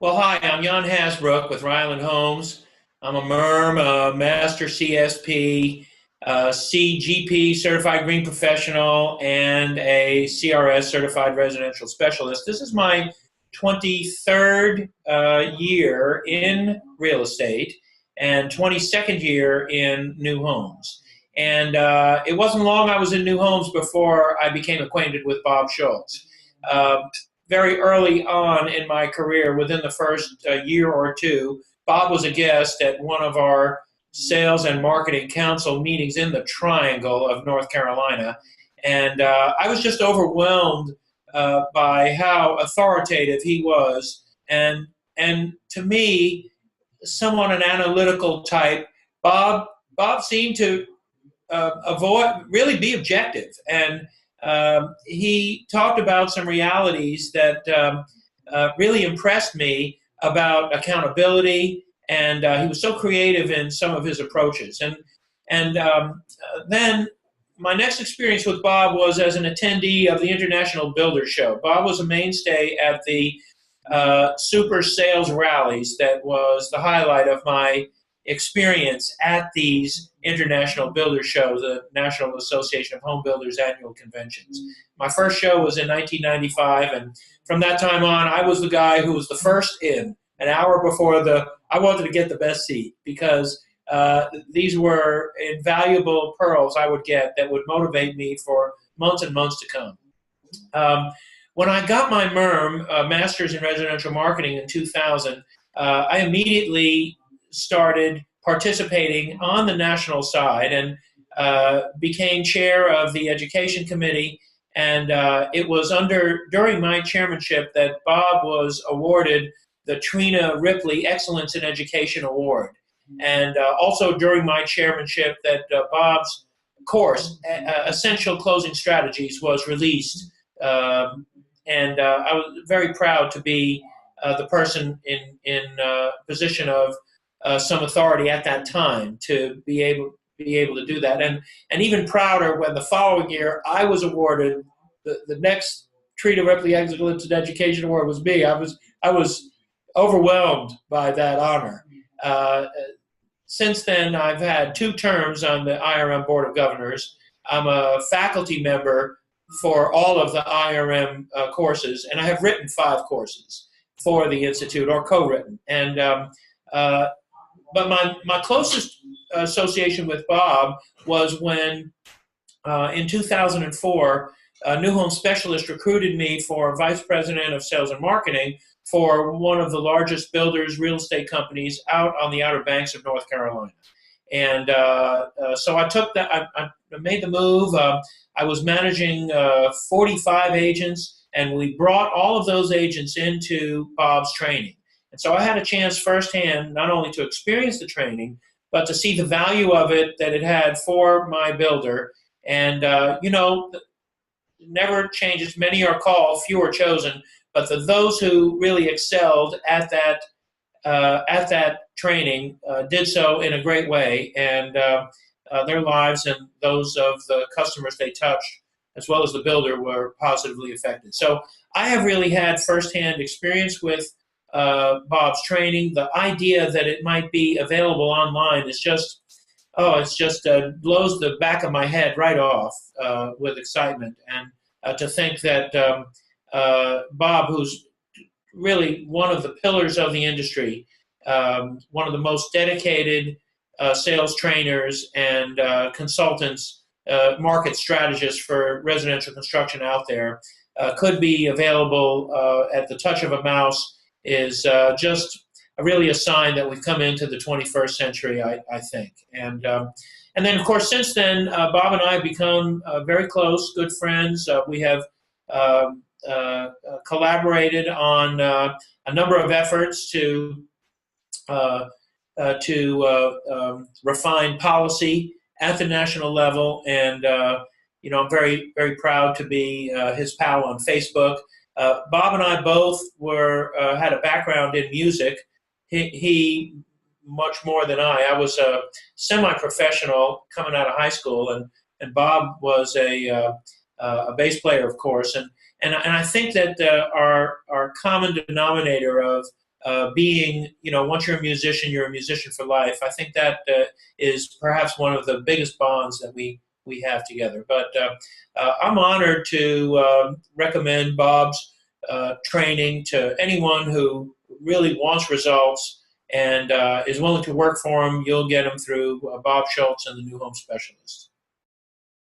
Well, hi, I'm Jan Hasbrook with Ryland Homes. I'm a MERM, a Master CSP, CGP, Certified Green Professional, and a CRS, Certified Residential Specialist. This is my 23rd year in real estate and 22nd year in new homes. And it wasn't long I was in new homes before I became acquainted with Bob Schultz. Uh, Very early on in my career, within the first year or two, Bob was a guest at one of our sales and marketing council meetings in the Triangle of North Carolina. And I was just overwhelmed by how authoritative he was. And to me, somewhat an analytical type, Bob seemed to really be objective. And he talked about some realities that really impressed me about accountability, and he was so creative in some of his approaches. And then my next experience with Bob was as an attendee of the International Builder Show. Bob was a mainstay at the super sales rallies. That was the highlight of my experience at these international builder shows, the National Association of Home Builders annual conventions. My first show was in 1995, and from that time on, I was the guy who was the first in, an hour before I wanted to get the best seat, because these were invaluable pearls I would get that would motivate me for months and months to come. When I got my MERM, Master's in Residential Marketing, in 2000, I immediately started participating on the national side and became chair of the education committee. And it was during my chairmanship that Bob was awarded the Trina Ripley Excellence in Education Award. And also during my chairmanship that Bob's course, Essential Closing Strategies, was released. And I was very proud to be the person in position of some authority at that time to be able to do that, and even prouder when the following year I was awarded the next Trina Ripley Excellence in Education Award was me. I was overwhelmed by that honor. Since then, I've had 2 terms on the IRM Board of Governors. I'm a faculty member for all of the IRM courses, and I have written 5 courses for the Institute, or co-written. And but my closest association with Bob was when, in 2004, a New Home Specialist recruited me for Vice President of Sales and Marketing for one of the largest builders real estate companies out on the Outer Banks of North Carolina. And so I took that. I made the move. I was managing 45 agents, and we brought all of those agents into Bob's training. And so I had a chance firsthand not only to experience the training, but to see the value of it that it had for my builder. And, never changes. Many are called, few are chosen. But those who really excelled at that training did so in a great way. And their lives and those of the customers they touched, as well as the builder, were positively affected. So I have really had firsthand experience with Bob's training. The idea that it might be available online is just, blows the back of my head right off with excitement. And to think that Bob, who's really one of the pillars of the industry, one of the most dedicated sales trainers and consultants, market strategists for residential construction out there, could be available at the touch of a mouse, is just really a sign that we've come into the 21st century, I think. And then, of course, since then, Bob and I have become very close, good friends. We have collaborated on a number of efforts to refine policy at the national level. And, I'm very, very proud to be his pal on Facebook. Bob and I both had a background in music. He much more than I. I was a semi-professional coming out of high school, and Bob was a bass player, of course. And I think that our common denominator of being, once you're a musician for life. I think that is perhaps one of the biggest bonds that we have together. But I'm honored to recommend Bob's training to anyone who really wants results and is willing to work for him. You'll get them through Bob Schultz and the New Home Specialists.